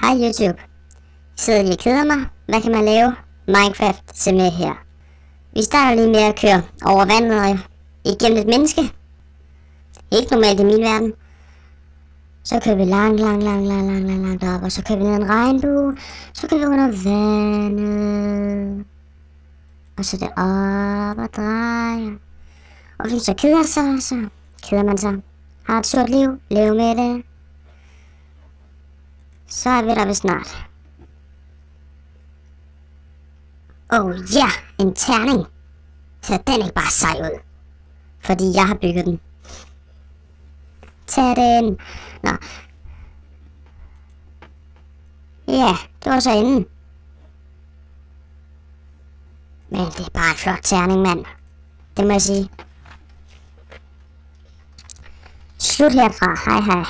Hej YouTube. Jeg sidder lige og keder mig. Hvad kan man lave? Minecraft, se med her. Vi starter lige med at køre over vandet og igennem et menneske. Ikke normalt i min verden. Så kører vi langt op, og så kører vi ned en regnbue. Så kører vi under vandet. Og så det op og drejer. Og hvis man så keder sig, så keder man sig. Har et sort liv, lev med det. Så er vi der ved snart. Oh ja, en terning. Så den ikke bare sej ud. Fordi jeg har bygget den. Tag den. Nå. Ja, det var så enden. Men det er bare en flot terning, mand. Det må jeg sige. Slut herfra. Hej hej.